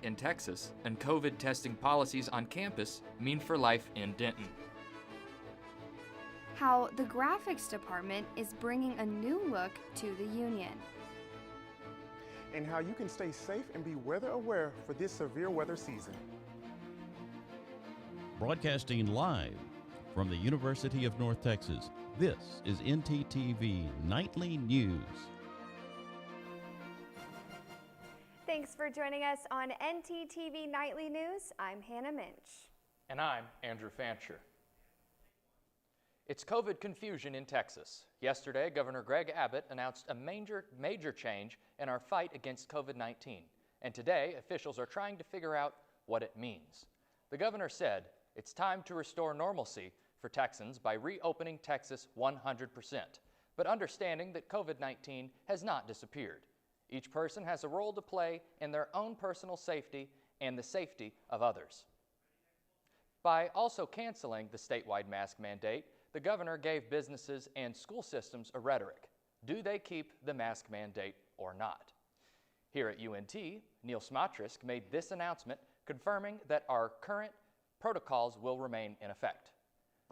in Texas and COVID testing policies on campus mean for life in Denton. How the graphics department is bringing a new look to the Union. And how you can stay safe and be weather aware for this severe weather season. Broadcasting live from the University of North Texas, this is ntTV Nightly News. Thanks for joining us on ntTV Nightly News. I'm Hannah Minch. And I'm Andrew Fancher. It's COVID confusion in Texas. Yesterday, Governor Greg Abbott announced a major change in our fight against COVID-19. And today, officials are trying to figure out what it means. The governor said it's time to restore normalcy for Texans by reopening Texas 100%, but understanding that COVID-19 has not disappeared. Each person has a role to play in their own personal safety and the safety of others. By also canceling the statewide mask mandate, the governor gave businesses and school systems a rhetoric. Do they keep the mask mandate or not? Here at UNT, Neil Smatrisk made this announcement confirming that our current protocols will remain in effect.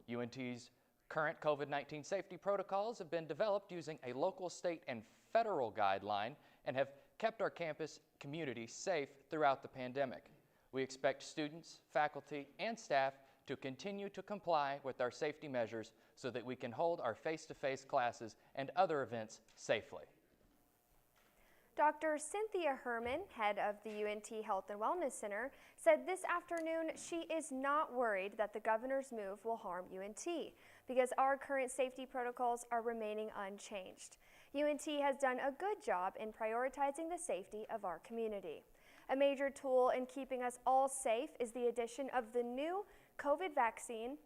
UNT's current COVID-19 safety protocols have been developed using a local, state, and federal guideline and have kept our campus community safe throughout the pandemic. We expect students, faculty, and staff to continue to comply with our safety measures so that we can hold our face-to-face classes and other events safely. Dr. Cynthia Herman, head of the UNT Health and Wellness Center, said this afternoon she is not worried that the governor's move will harm UNT because our current safety protocols are remaining unchanged. UNT has done a good job in prioritizing the safety of our community. A major tool in keeping us all safe is the addition of the new COVID vaccine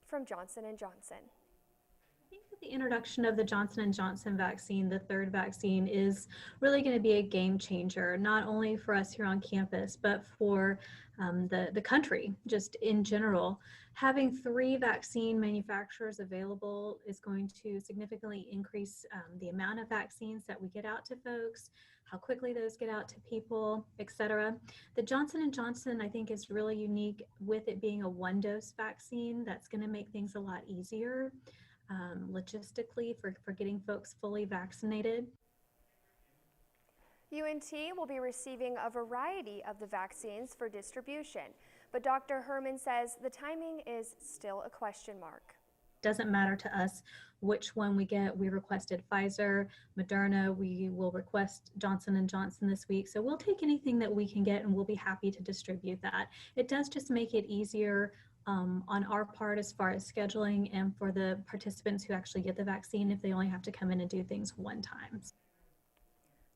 from Johnson & Johnson. I think that the introduction of the Johnson & Johnson vaccine, the third vaccine, is really going to be a game changer, not only for us here on campus, but for the country, just in general. Having 3 vaccine manufacturers available is going to significantly increase the amount of vaccines that we get out to folks, how quickly those get out to people, etc. The Johnson & Johnson, I think, is really unique with it being a 1-dose vaccine. That's going to make things a lot easier logistically for getting folks fully vaccinated. UNT will be receiving a variety of the vaccines for distribution, but Dr. Herman says the timing is still a question mark. Doesn't matter to us which one we get. We requested Pfizer, Moderna. We will request Johnson & Johnson this week. So we'll take anything that we can get and we'll be happy to distribute that. It does just make it easier on our part as far as scheduling and for the participants who actually get the vaccine if they only have to come in and do things one time.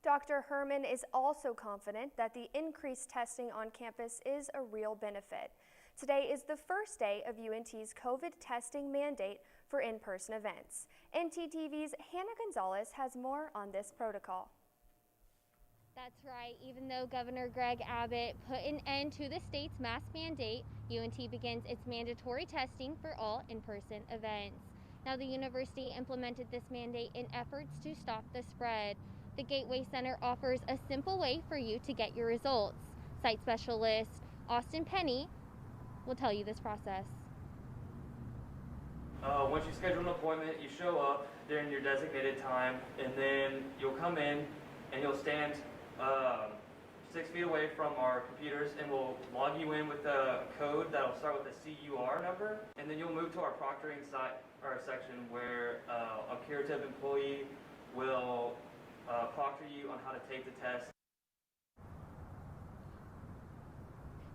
Dr. Herman is also confident that the increased testing on campus is a real benefit. Today is the first day of UNT's COVID testing mandate for in-person events. ntTV's Hannah Gonzalez has more on this protocol. That's right. Even though Governor Greg Abbott put an end to the state's mask mandate, UNT begins its mandatory testing for all in-person events. Now, the university implemented this mandate in efforts to stop the spread. The Gateway Center offers a simple way for you to get your results. Site specialist Austin Penny will tell you this process. Once you schedule an appointment, you show up during your designated time, and then you'll come in and you'll stand 6 feet away from our computers, and we'll log you in with a code that'll start with a CUR number, and then you'll move to our proctoring section where a curative employee will proctor you on how to take the test.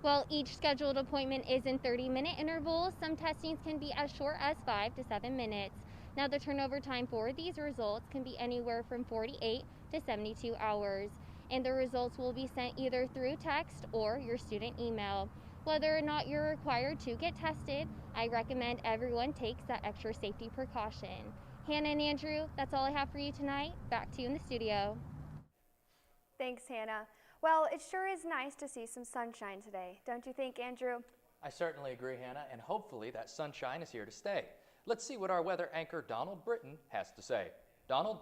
While each scheduled appointment is in 30-minute intervals, some testings can be as short as 5 to 7 minutes. Now, the turnover time for these results can be anywhere from 48 to 72 hours, and the results will be sent either through text or your student email. Whether or not you're required to get tested, I recommend everyone takes that extra safety precaution. Hannah and Andrew, that's all I have for you tonight. Back to you in the studio. Thanks, Hannah. Well, it sure is nice to see some sunshine today, don't you think, Andrew? I certainly agree, Hannah, and hopefully that sunshine is here to stay. Let's see what our weather anchor Donald Britton has to say. Donald?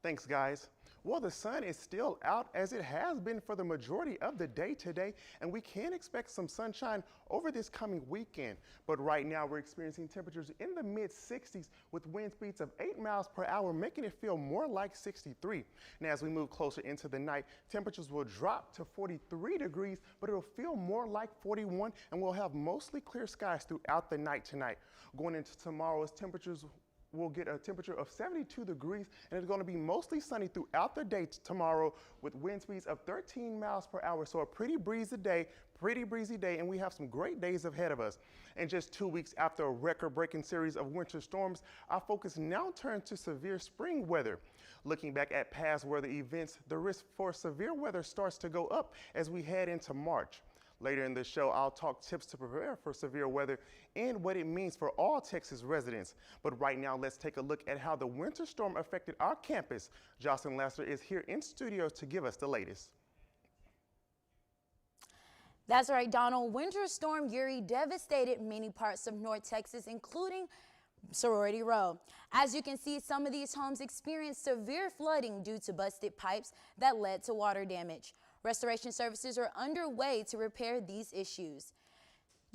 Thanks, guys. Well, the sun is still out as it has been for the majority of the day today, and we can expect some sunshine over this coming weekend. But right now we're experiencing temperatures in the mid-60s with wind speeds of 8 miles per hour, making it feel more like 63. Now, as we move closer into the night, temperatures will drop to 43 degrees, but it'll feel more like 41, and we'll have mostly clear skies throughout the night tonight. Going into tomorrow's temperatures, we'll get a temperature of 72 degrees, and it's going to be mostly sunny throughout the day tomorrow with wind speeds of 13 miles per hour. So a pretty breezy day, and we have some great days ahead of us. And just 2 weeks after a record-breaking series of winter storms, our focus now turns to severe spring weather. Looking back at past weather events, the risk for severe weather starts to go up as we head into March. Later in the show, I'll talk tips to prepare for severe weather and what it means for all Texas residents. But right now, let's take a look at how the winter storm affected our campus. Jocelyn Lasser is here in studio to give us the latest. That's right, Donald. Winter Storm Uri devastated many parts of North Texas, including Sorority Row. As you can see, some of these homes experienced severe flooding due to busted pipes that led to water damage. Restoration services are underway to repair these issues.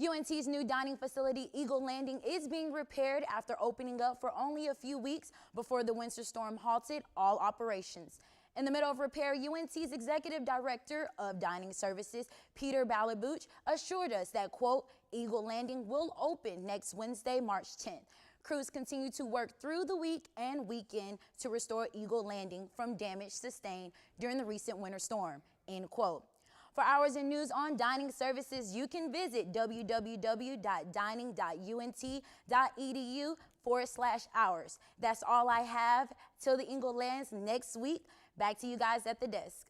UNT's new dining facility, Eagle Landing, is being repaired after opening up for only a few weeks before the winter storm halted all operations. In the middle of repair, UNT's Executive Director of Dining Services, Peter Balabuch, assured us that, quote, Eagle Landing will open next Wednesday, March 10th. Crews continue to work through the week and weekend to restore Eagle Landing from damage sustained during the recent winter storm, end quote. For hours and news on dining services, you can visit www.dining.unt.edu/hours. That's all I have till the Eagle lands next week. Back to you guys at the desk.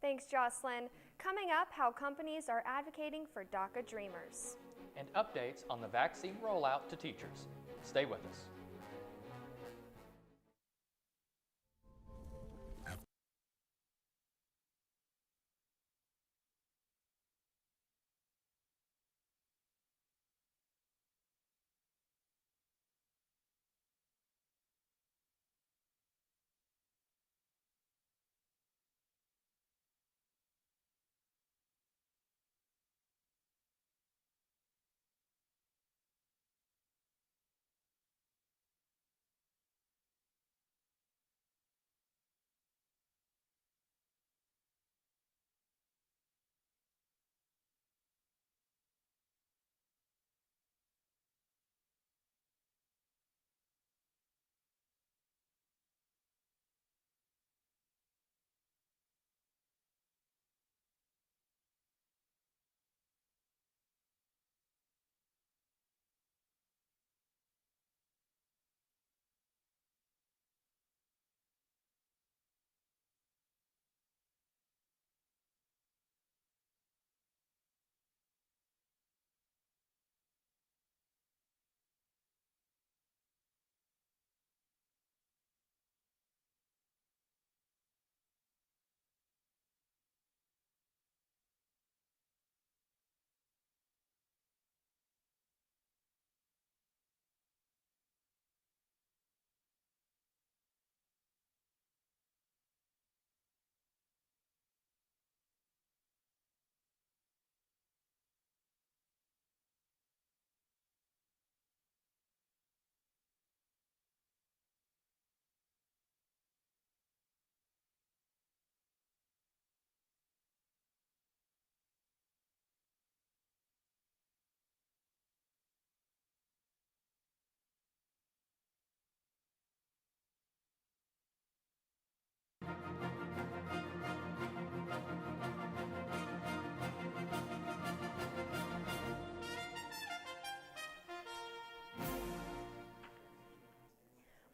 Thanks, Jocelyn. Coming up, how companies are advocating for DACA dreamers. And updates on the vaccine rollout to teachers. Stay with us.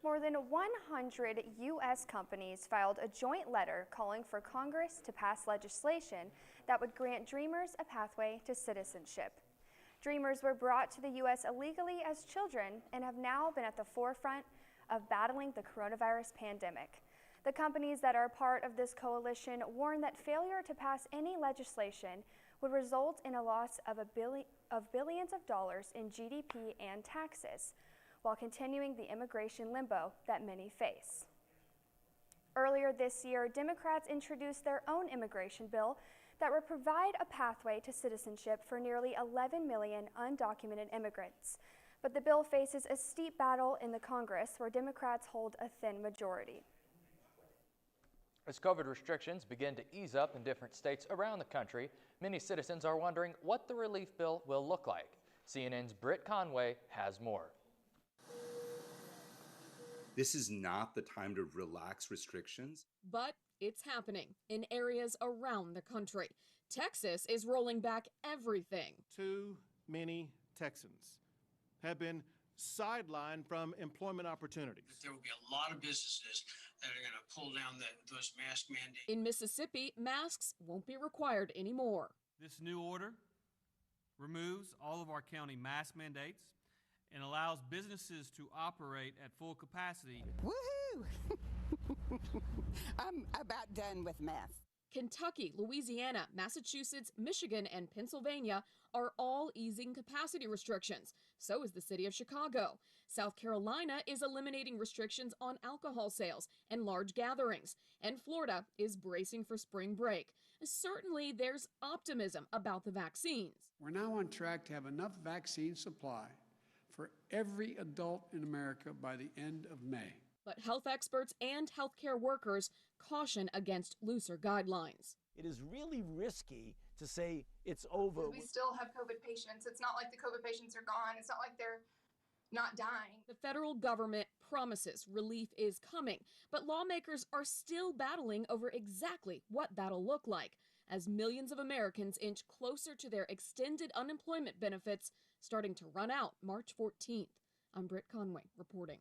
More than 100 U.S. companies filed a joint letter calling for Congress to pass legislation that would grant Dreamers a pathway to citizenship. Dreamers were brought to the U.S. illegally as children and have now been at the forefront of battling the coronavirus pandemic. The companies that are part of this coalition warn that failure to pass any legislation would result in a loss of billions of dollars in GDP and taxes, while continuing the immigration limbo that many face. Earlier this year, Democrats introduced their own immigration bill that would provide a pathway to citizenship for nearly 11 million undocumented immigrants. But the bill faces a steep battle in the Congress, where Democrats hold a thin majority. As COVID restrictions begin to ease up in different states around the country, many citizens are wondering what the relief bill will look like. CNN's Britt Conway has more. This is not the time to relax restrictions. But it's happening in areas around the country. Texas is rolling back everything. Too many Texans have been sidelined from employment opportunities. There will be a lot of businesses that are going to pull down those mask mandates. In Mississippi, masks won't be required anymore. This new order removes all of our county mask mandates and allows businesses to operate at full capacity. Woohoo! I'm about done with masks. Kentucky, Louisiana, Massachusetts, Michigan, and Pennsylvania are all easing capacity restrictions. So is the city of Chicago. South Carolina is eliminating restrictions on alcohol sales and large gatherings. And Florida is bracing for spring break. Certainly, there's optimism about the vaccines. We're now on track to have enough vaccine supply for every adult in America by the end of May. But health experts and healthcare workers caution against looser guidelines. It is really risky to say it's over. We still have COVID patients. It's not like the COVID patients are gone. It's not like they're not dying. The federal government promises relief is coming, but lawmakers are still battling over exactly what that'll look like as millions of Americans inch closer to their extended unemployment benefits starting to run out March 14th. I'm Britt Conway reporting.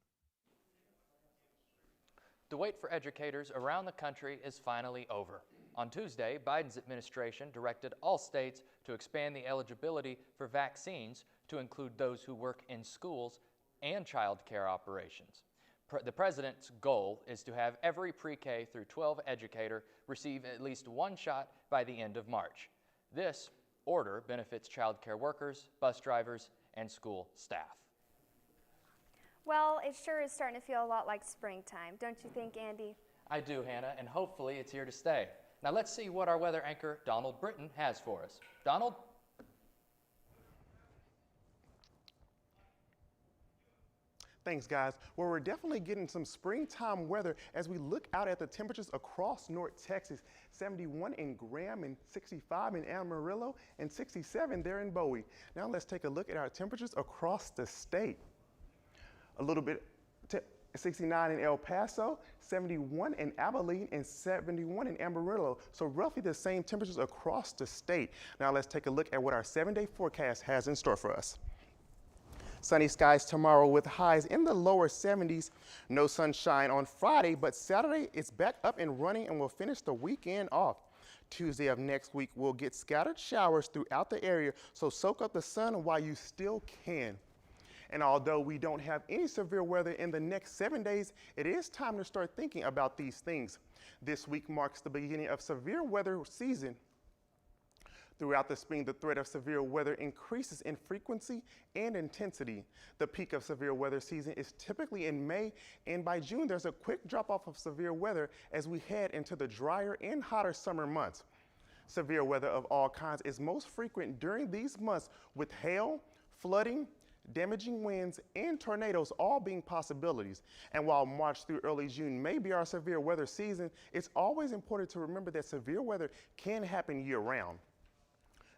The wait for educators around the country is finally over. On Tuesday, Biden's administration directed all states to expand the eligibility for vaccines to include those who work in schools and child care operations. The president's goal is to have every pre-K through 12 educator receive at least one shot by the end of March. This order benefits child care workers, bus drivers, and school staff. Well, it sure is starting to feel a lot like springtime, don't you think, Andy? I do, Hannah, and hopefully it's here to stay. Now let's see what our weather anchor, Donald Britton, has for us. Donald? Thanks, guys. Well, we're definitely getting some springtime weather as we look out at the temperatures across North Texas. 71 in Graham and 65 in Amarillo and 67 there in Bowie. Now let's take a look at our temperatures across the state. A little bit, 69 in El Paso, 71 in Abilene, and 71 in Amarillo. So roughly the same temperatures across the state. Now let's take a look at what our 7-day forecast has in store for us. Sunny skies tomorrow with highs in the lower 70s. No sunshine on Friday, but Saturday it's back up and running and we'll finish the weekend off. Tuesday of next week we'll get scattered showers throughout the area, so soak up the sun while you still can. And although we don't have any severe weather in the next 7 days, it is time to start thinking about these things. This week marks the beginning of severe weather season. Throughout the spring, the threat of severe weather increases in frequency and intensity. The peak of severe weather season is typically in May, and by June, there's a quick drop-off of severe weather as we head into the drier and hotter summer months. Severe weather of all kinds is most frequent during these months, with hail, flooding, damaging winds, and tornadoes all being possibilities. And while March through early June may be our severe weather season, it's always important to remember that severe weather can happen year-round.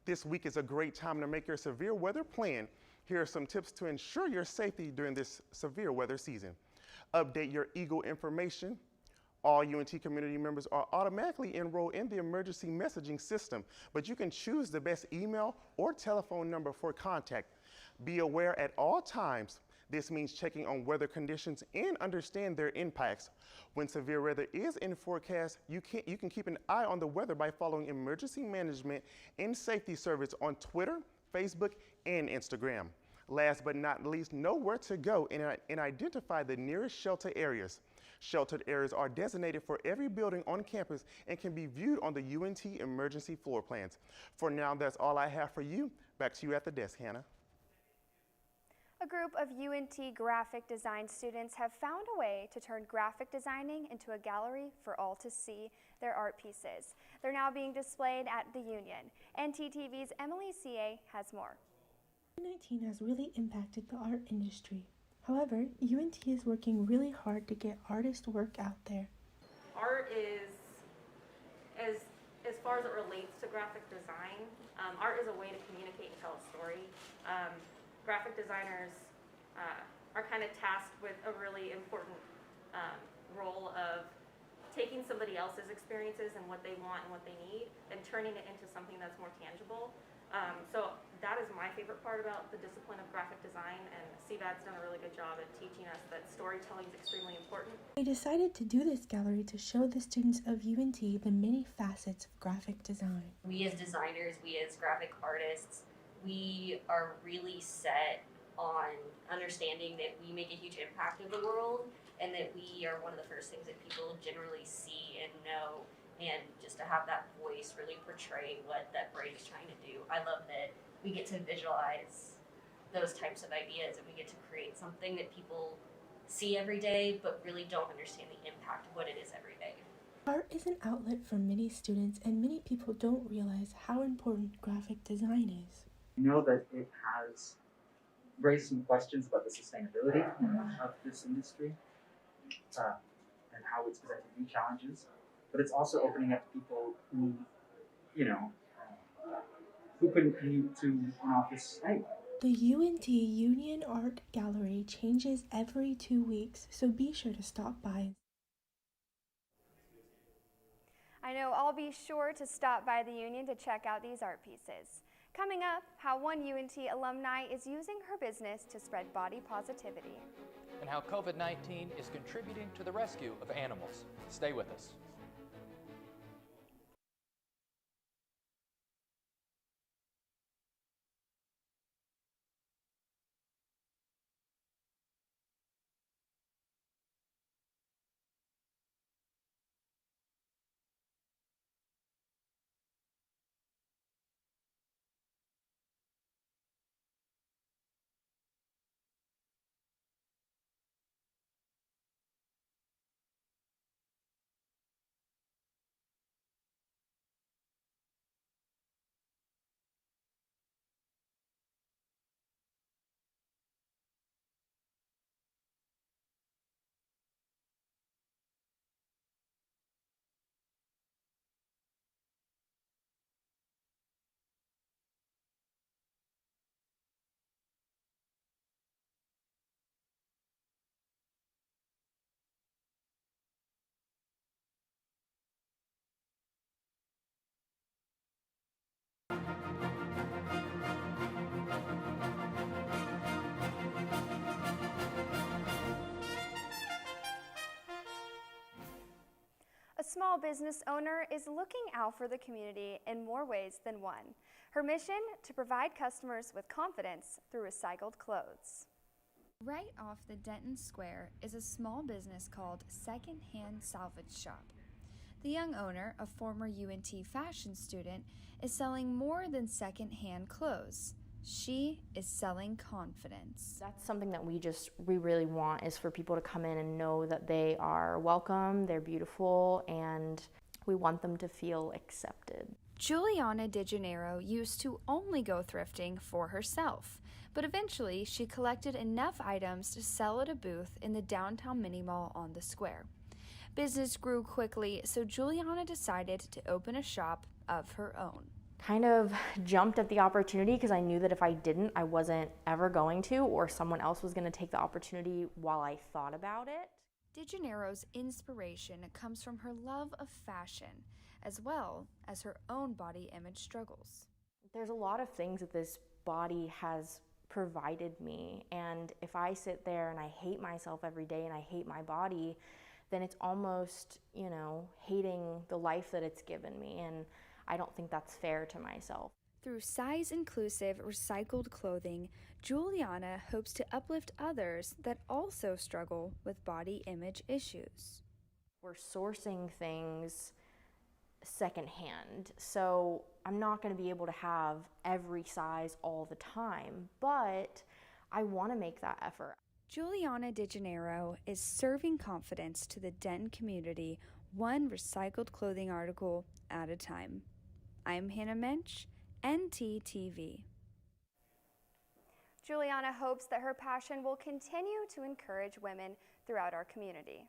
This week is a great time to make your severe weather plan. Here are some tips to ensure your safety during this severe weather season. Update your Eagle information. All UNT community members are automatically enrolled in the emergency messaging system, but you can choose the best email or telephone number for contact. Be aware at all times. This means checking on weather conditions and understand their impacts. When severe weather is in forecast, you can keep an eye on the weather by following Emergency Management and Safety Service on Twitter, Facebook, and Instagram. Last but not least, know where to go and identify the nearest shelter areas. Sheltered areas are designated for every building on campus and can be viewed on the UNT emergency floor plans. For now, that's all I have for you. Back to you at the desk, Hannah. A group of UNT graphic design students have found a way to turn graphic designing into a gallery for all to see their art pieces. They're now being displayed at the Union. ntTV's Emily CA has more. COVID-19 has really impacted the art industry. However, UNT is working really hard to get artist work out there. Art is, as far as it relates to graphic design, art is a way to communicate and tell a story. Graphic designers are kind of tasked with a really important role of taking somebody else's experiences and what they want and what they need and turning it into something that's more tangible. So that is my favorite part about the discipline of graphic design, and CVAD's done a really good job at teaching us that storytelling is extremely important. We decided to do this gallery to show the students of UNT the many facets of graphic design. We as designers, we as graphic artists, we are really set on understanding that we make a huge impact in the world and that we are one of the first things that people generally see and know, and just to have that voice really portray what that brain is trying to do. I love that we get to visualize those types of ideas and we get to create something that people see every day but really don't understand the impact of what it is every day. Art is an outlet for many students, and many people don't realize how important graphic design is. I know that it has raised some questions about the sustainability of this industry and how it's presenting new challenges, but it's also opening up people who, who couldn't commute to an office anyway. The UNT Union Art Gallery changes every 2 weeks, so be sure to stop by. I know I'll be sure to stop by the Union to check out these art pieces. Coming up, how one UNT alumni is using her business to spread body positivity. And how COVID-19 is contributing to the rescue of animals. Stay with us. A small business owner is looking out for the community in more ways than one. Her mission, to provide customers with confidence through recycled clothes. Right off the Denton Square is a small business called Second Hand Salvage Shop. The young owner, a former UNT fashion student, is selling more than second-hand clothes. She is selling confidence. That's something that we really want, is for people to come in and know that they are welcome, they're beautiful, and we want them to feel accepted. Juliana DeGennaro used to only go thrifting for herself, but eventually she collected enough items to sell at a booth in the downtown mini mall on the square. Business grew quickly, so Juliana decided to open a shop of her own. Kind of jumped at the opportunity because I knew that if I didn't, I wasn't ever going to, or someone else was going to take the opportunity while I thought about it. DeGennaro's inspiration comes from her love of fashion, as well as her own body image struggles. There's a lot of things that this body has provided me, and if I sit there and I hate myself every day and I hate my body, then it's almost, hating the life that it's given me, and I don't think that's fair to myself. Through size-inclusive recycled clothing, Juliana hopes to uplift others that also struggle with body image issues. We're sourcing things secondhand, so I'm not going to be able to have every size all the time, but I want to make that effort. Juliana DeGennaro is serving confidence to the Denton community, one recycled clothing article at a time. I'm Hannah Mensch, ntTV. Juliana hopes that her passion will continue to encourage women throughout our community.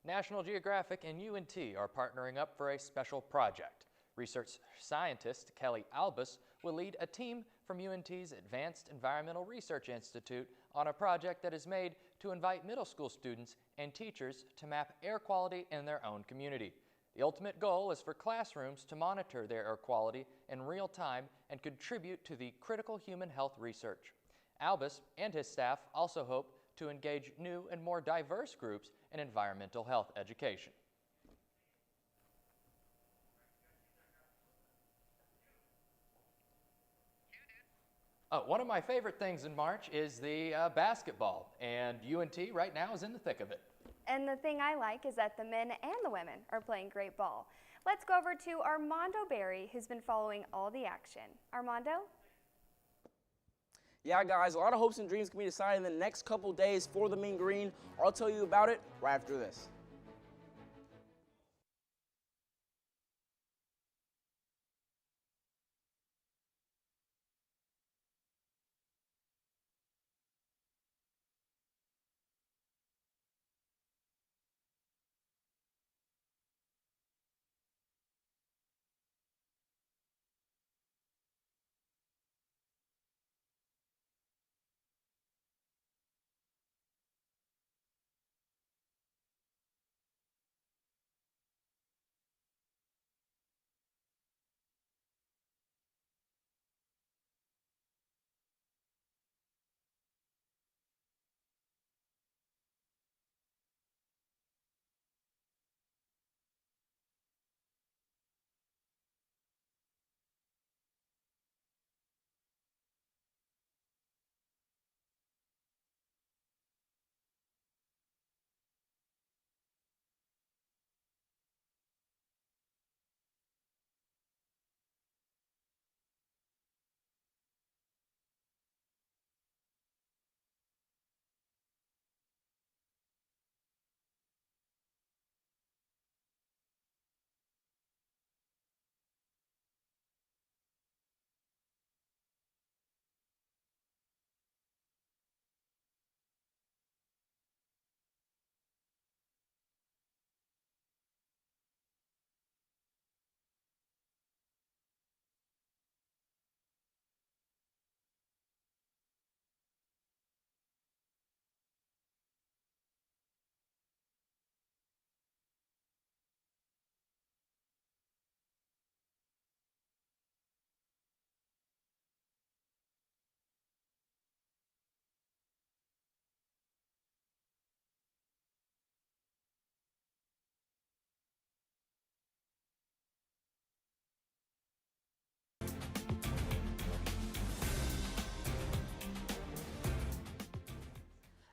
National Geographic and UNT are partnering up for a special project. Research scientist Kelly Albus will lead a team from UNT's Advanced Environmental Research Institute on a project that is made to invite middle school students and teachers to map air quality in their own community. The ultimate goal is for classrooms to monitor their air quality in real time and contribute to the critical human health research. Albus and his staff also hope to engage new and more diverse groups in environmental health education. One of my favorite things in March is the basketball, and UNT right now is in the thick of it. And the thing I like is that the men and the women are playing great ball. Let's go over to Armando Berry, who's been following all the action. Armando? Yeah, guys, a lot of hopes and dreams can be decided in the next couple days for the Mean Green. I'll tell you about it right after this.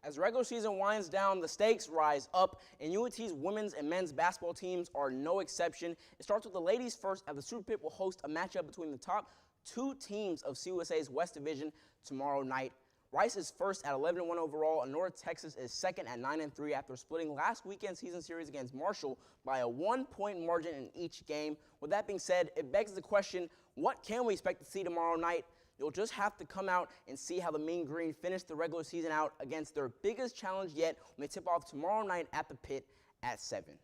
As regular season winds down, the stakes rise up, and UNT's women's and men's basketball teams are no exception. It starts with the ladies first, as the Super Pit will host a matchup between the top two teams of CUSA's West Division tomorrow night. Rice is first at 11-1 overall, and North Texas is second at 9-3 after splitting last weekend's season series against Marshall by a 1-point margin in each game. With that being said, it begs the question, what can we expect to see tomorrow night? You'll just have to come out and see how the Mean Green finish the regular season out against their biggest challenge yet when they tip off tomorrow night at the Pit at 7.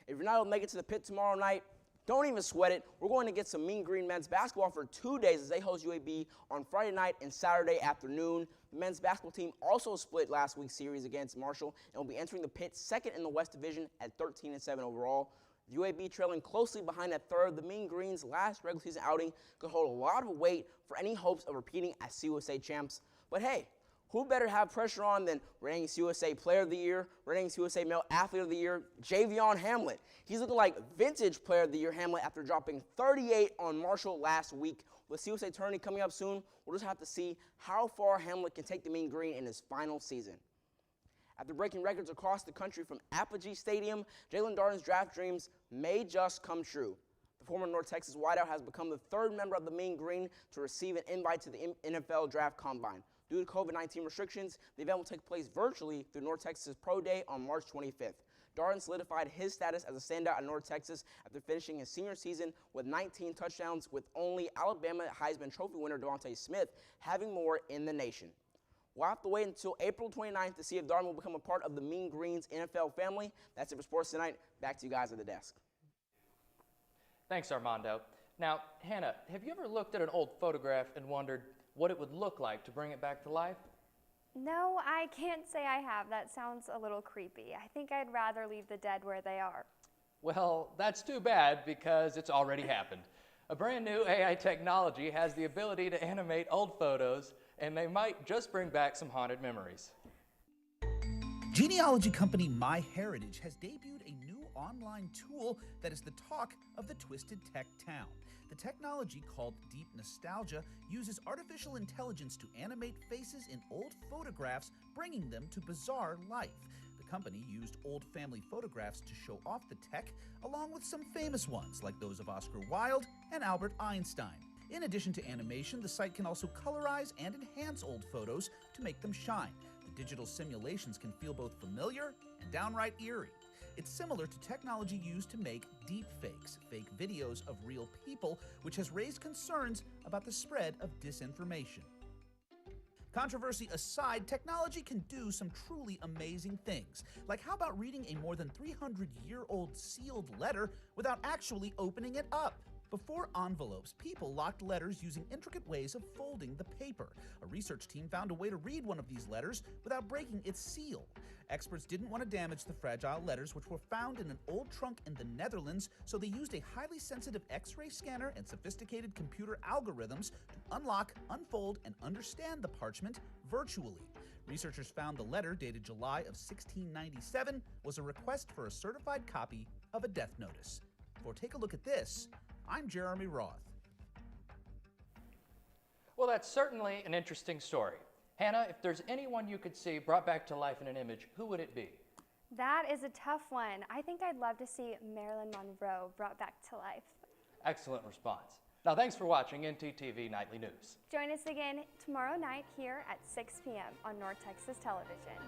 If you're not able to make it to the Pit tomorrow night, don't even sweat it. We're going to get some Mean Green men's basketball for 2 days as they host UAB on Friday night and Saturday afternoon. The men's basketball team also split last week's series against Marshall and will be entering the Pit second in the West Division at 13-7 overall. UAB trailing closely behind at third, the Mean Green's last regular season outing could hold a lot of weight for any hopes of repeating as CUSA champs. But hey, who better have pressure on than reigning CUSA Player of the Year, reigning CUSA Male Athlete of the Year, Javion Hamlet. He's looking like vintage Player of the Year Hamlet after dropping 38 on Marshall last week. With CUSA tourney coming up soon, we'll just have to see how far Hamlet can take the Mean Green in his final season. After breaking records across the country from Apogee Stadium, Jalen Darden's draft dreams may just come true. The former North Texas wideout has become the third member of the Mean Green to receive an invite to the NFL Draft Combine. Due to COVID-19 restrictions, the event will take place virtually through North Texas Pro Day on March 25th. Darden solidified his status as a standout at North Texas after finishing his senior season with 19 touchdowns, with only Alabama Heisman Trophy winner Devontae Smith having more in the nation. We'll have to wait until April 29th to see if Darden will become a part of the Mean Green's NFL family. That's it for sports tonight. Back to you guys at the desk. Thanks, Armando. Now, Hannah, have you ever looked at an old photograph and wondered what it would look like to bring it back to life? No, I can't say I have. That sounds a little creepy. I think I'd rather leave the dead where they are. Well, that's too bad because it's already happened. A brand new AI technology has the ability to animate old photos, and they might just bring back some haunted memories. Genealogy company MyHeritage has debuted a new online tool that is the talk of the Twisted Tech town. The technology, called Deep Nostalgia, uses artificial intelligence to animate faces in old photographs, bringing them to bizarre life. The company used old family photographs to show off the tech, along with some famous ones like those of Oscar Wilde and Albert Einstein. In addition to animation, the site can also colorize and enhance old photos to make them shine. The digital simulations can feel both familiar and downright eerie. It's similar to technology used to make deepfakes, fake videos of real people, which has raised concerns about the spread of disinformation. Controversy aside, technology can do some truly amazing things. Like, how about reading a more than 300-year-old sealed letter without actually opening it up? Before envelopes, people locked letters using intricate ways of folding the paper. A research team found a way to read one of these letters without breaking its seal. Experts didn't want to damage the fragile letters, which were found in an old trunk in the Netherlands, so they used a highly sensitive X-ray scanner and sophisticated computer algorithms to unlock, unfold, and understand the parchment virtually. Researchers found the letter, dated July of 1697, was a request for a certified copy of a death notice. For Take a Look at This, I'm Jeremy Roth. Well, that's certainly an interesting story. Hannah, if there's anyone you could see brought back to life in an image, who would it be? That is a tough one. I think I'd love to see Marilyn Monroe brought back to life. Excellent response. Now, thanks for watching ntTV Nightly News. Join us again tomorrow night here at 6 p.m. on North Texas Television.